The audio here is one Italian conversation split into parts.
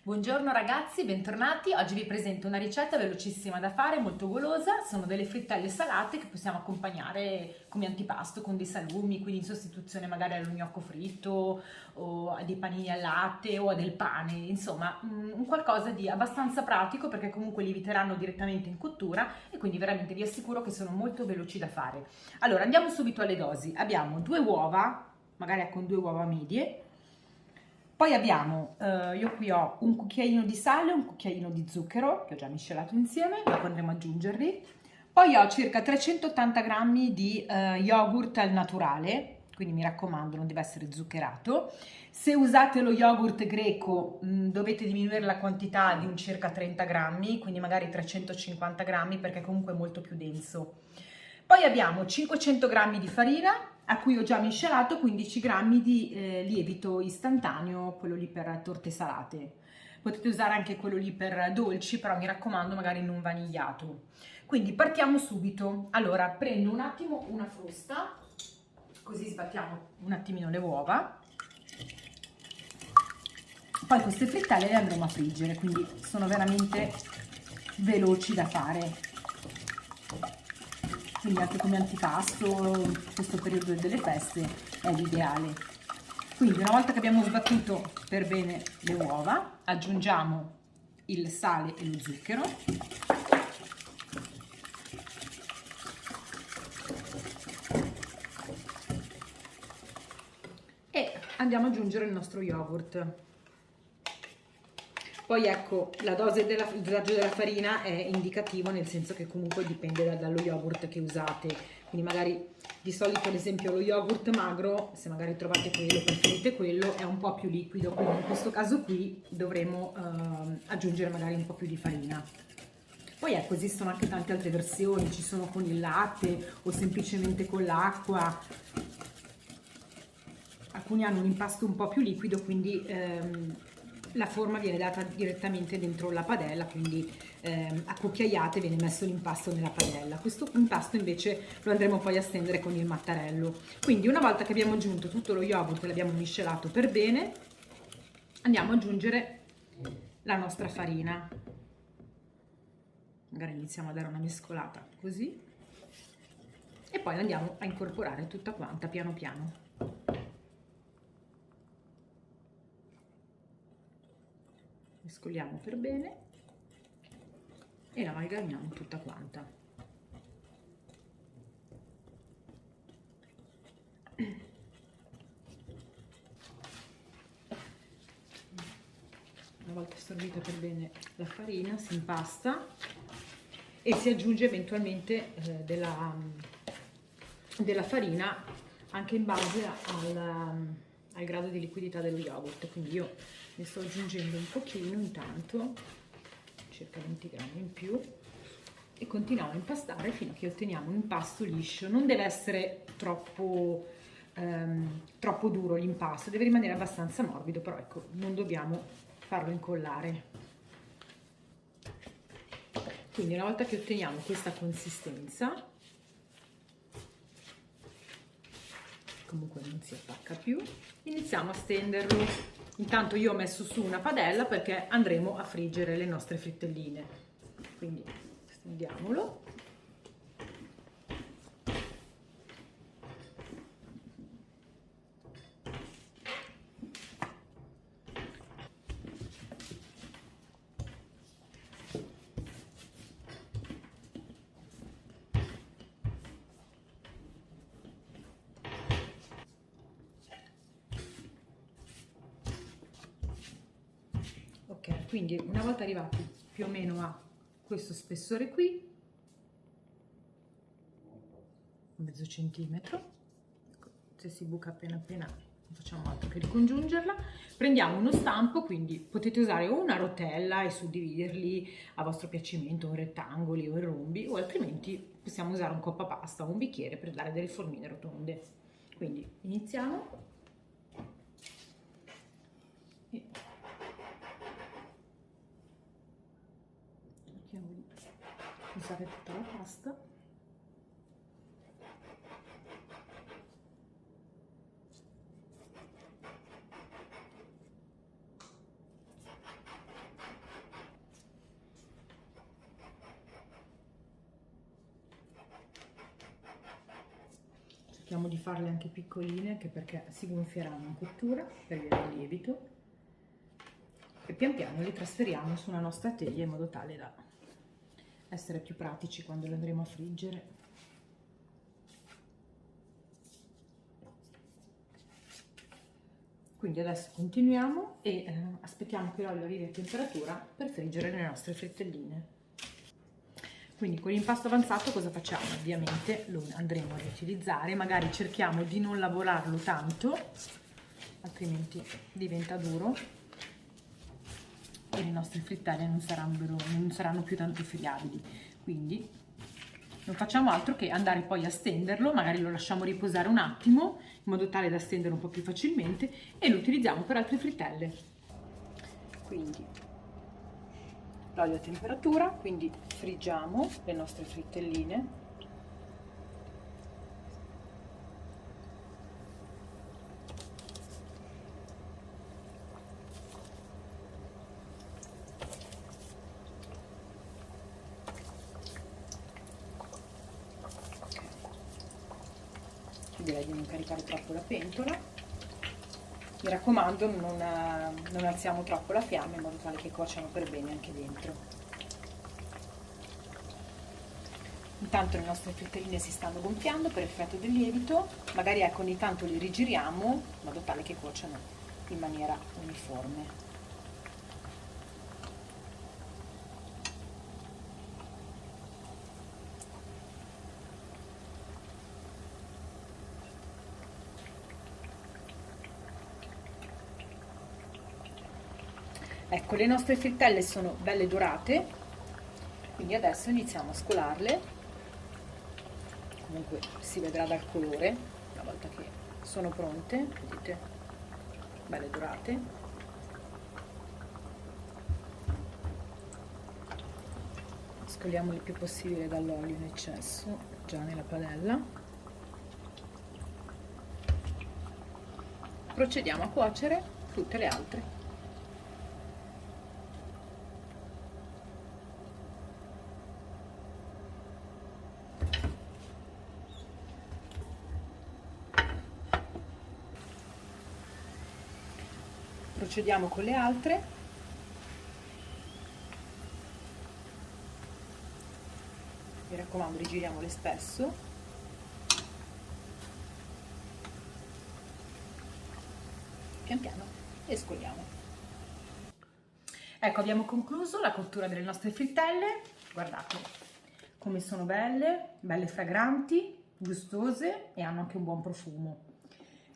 Buongiorno ragazzi, bentornati. Oggi vi presento una ricetta velocissima da fare, molto golosa. Sono delle frittelle salate che possiamo accompagnare come antipasto con dei salumi, quindi in sostituzione magari allo gnocco fritto o a dei panini al latte o a del pane. Insomma, un qualcosa di abbastanza pratico perché comunque lieviteranno direttamente in cottura e quindi veramente vi assicuro che sono molto veloci da fare. Allora, andiamo subito alle dosi. Abbiamo 2 uova, magari con 2 uova medie. Poi abbiamo, io qui ho un cucchiaino di sale, un cucchiaino di zucchero, che ho già miscelato insieme, dopo andremo ad aggiungerli. Poi ho circa 380 grammi di yogurt al naturale, quindi mi raccomando non deve essere zuccherato. Se usate lo yogurt greco dovete diminuire la quantità di un circa 30 grammi, quindi magari 350 grammi perché comunque è molto più denso. Poi abbiamo 500 grammi di farina, a cui ho già miscelato 15 grammi di lievito istantaneo, quello lì per torte salate. Potete usare anche quello lì per dolci, però mi raccomando magari non vanigliato. Quindi partiamo subito. Allora, prendo un attimo una frusta, così sbattiamo un attimino le uova. Poi queste frittelle le andremo a friggere, quindi sono veramente veloci da fare. Quindi anche come antipasto, questo periodo delle feste è l'ideale. Quindi una volta che abbiamo sbattuto per bene le uova, aggiungiamo il sale e lo zucchero. E andiamo ad aggiungere il nostro yogurt. Poi ecco, il dosaggio della farina è indicativo, nel senso che comunque dipende dallo yogurt che usate. Quindi magari di solito ad esempio lo yogurt magro, se magari trovate quello, preferite quello, è un po' più liquido, quindi in questo caso qui dovremo aggiungere magari un po' più di farina. Poi ecco, esistono anche tante altre versioni, ci sono con il latte o semplicemente con l'acqua. Alcuni hanno un impasto un po' più liquido, quindi la forma viene data direttamente dentro la padella, quindi a cucchiaiate viene messo l'impasto nella padella. Questo impasto invece lo andremo poi a stendere con il mattarello. Quindi una volta che abbiamo aggiunto tutto lo yogurt e l'abbiamo miscelato per bene, andiamo ad aggiungere la nostra farina. Magari iniziamo a dare una mescolata così e poi andiamo a incorporare tutta quanta piano piano. Mescoliamo per bene e la amalgamiamo tutta quanta. Una volta assorbita per bene la farina si impasta e si aggiunge eventualmente della farina anche in base al grado di liquidità dello yogurt. Quindi io ne sto aggiungendo un pochino intanto, circa 20 grammi in più, e continuiamo a impastare fino a che otteniamo un impasto liscio. Non deve essere troppo duro l'impasto, deve rimanere abbastanza morbido, però ecco, non dobbiamo farlo incollare. Quindi una volta che otteniamo questa consistenza, comunque non si attacca più, iniziamo a stenderlo. Intanto io ho messo su una padella perché andremo a friggere le nostre frittelline, quindi stendiamolo. Ok, quindi una volta arrivati più o meno a questo spessore qui, mezzo centimetro, se si buca appena appena non facciamo altro che ricongiungerla, prendiamo uno stampo, quindi potete usare o una rotella e suddividerli a vostro piacimento in rettangoli o in rombi, o altrimenti possiamo usare un coppapasta o un bicchiere per dare delle formine rotonde. Quindi iniziamo e cerchiamo di usare tutta la pasta. Cerchiamo di farle anche piccoline, anche perché si gonfieranno in cottura per via del lievito, e pian piano le trasferiamo su una nostra teglia in modo tale da essere più pratici quando le andremo a friggere. Quindi adesso continuiamo e aspettiamo che l'olio arrivi a temperatura per friggere le nostre frittelline. Quindi con l'impasto avanzato cosa facciamo? Ovviamente lo andremo a riutilizzare, magari cerchiamo di non lavorarlo tanto, altrimenti diventa duro e le nostre frittelle non saranno più tanto friabili. Quindi non facciamo altro che andare poi a stenderlo, magari lo lasciamo riposare un attimo in modo tale da stenderlo un po' più facilmente e lo utilizziamo per altre frittelle. Quindi l'olio a temperatura, quindi friggiamo le nostre frittelline. Direi di non caricare troppo la pentola. Mi raccomando, non alziamo troppo la fiamma in modo tale che cuociano per bene anche dentro. Intanto le nostre frittelline si stanno gonfiando per effetto del lievito, magari ecco ogni tanto li rigiriamo in modo tale che cuociano in maniera uniforme. Ecco, le nostre frittelle sono belle dorate, quindi adesso iniziamo a scolarle. Comunque si vedrà dal colore una volta che sono pronte, vedete, belle dorate. Scoliamole il più possibile dall'olio in eccesso già nella padella. Procediamo a cuocere tutte le altre. Procediamo con le altre. Mi raccomando, rigiriamole spesso. Pian piano e scoliamo. Ecco, abbiamo concluso la cottura delle nostre frittelle. Guardate come sono belle, belle fragranti, gustose e hanno anche un buon profumo.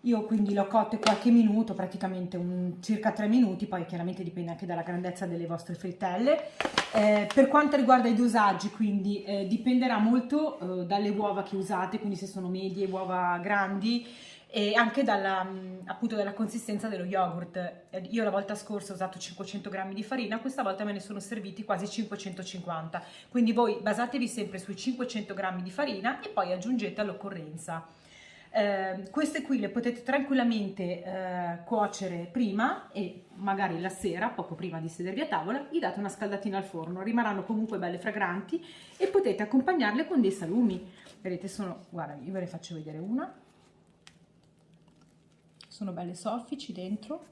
Io quindi le ho cotte qualche minuto, praticamente circa 3 minuti, poi chiaramente dipende anche dalla grandezza delle vostre frittelle. Per quanto riguarda i dosaggi, quindi dipenderà molto dalle uova che usate, quindi se sono medie, uova grandi, e anche appunto dalla consistenza dello yogurt. Io la volta scorsa ho usato 500 g di farina, questa volta me ne sono serviti quasi 550, quindi voi basatevi sempre sui 500 g di farina e poi aggiungete all'occorrenza. Queste qui le potete tranquillamente cuocere prima e magari la sera, poco prima di sedervi a tavola, gli date una scaldatina al forno, rimarranno comunque belle fragranti e potete accompagnarle con dei salumi. Vedete, guarda, io ve ne faccio vedere una. Sono belle soffici dentro,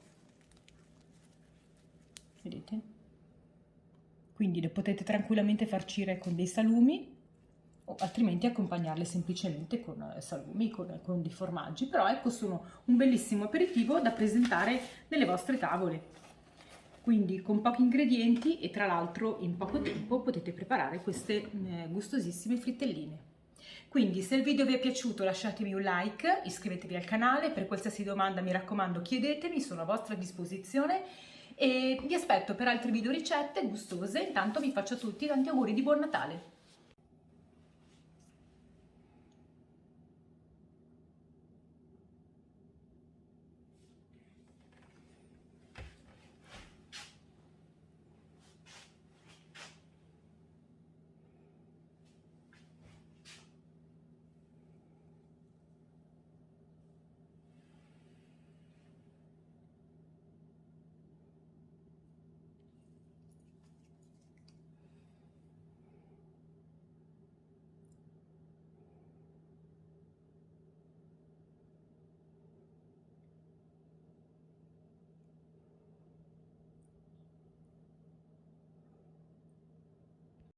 vedete? Quindi le potete tranquillamente farcire con dei salumi o altrimenti accompagnarle semplicemente con salumi, con dei formaggi, però ecco, sono un bellissimo aperitivo da presentare nelle vostre tavole. Quindi con pochi ingredienti e tra l'altro in poco tempo potete preparare queste gustosissime frittelline. Quindi se il video vi è piaciuto lasciatemi un like, iscrivetevi al canale, per qualsiasi domanda mi raccomando chiedetemi, sono a vostra disposizione e vi aspetto per altre video ricette gustose. Intanto vi faccio a tutti tanti auguri di buon Natale!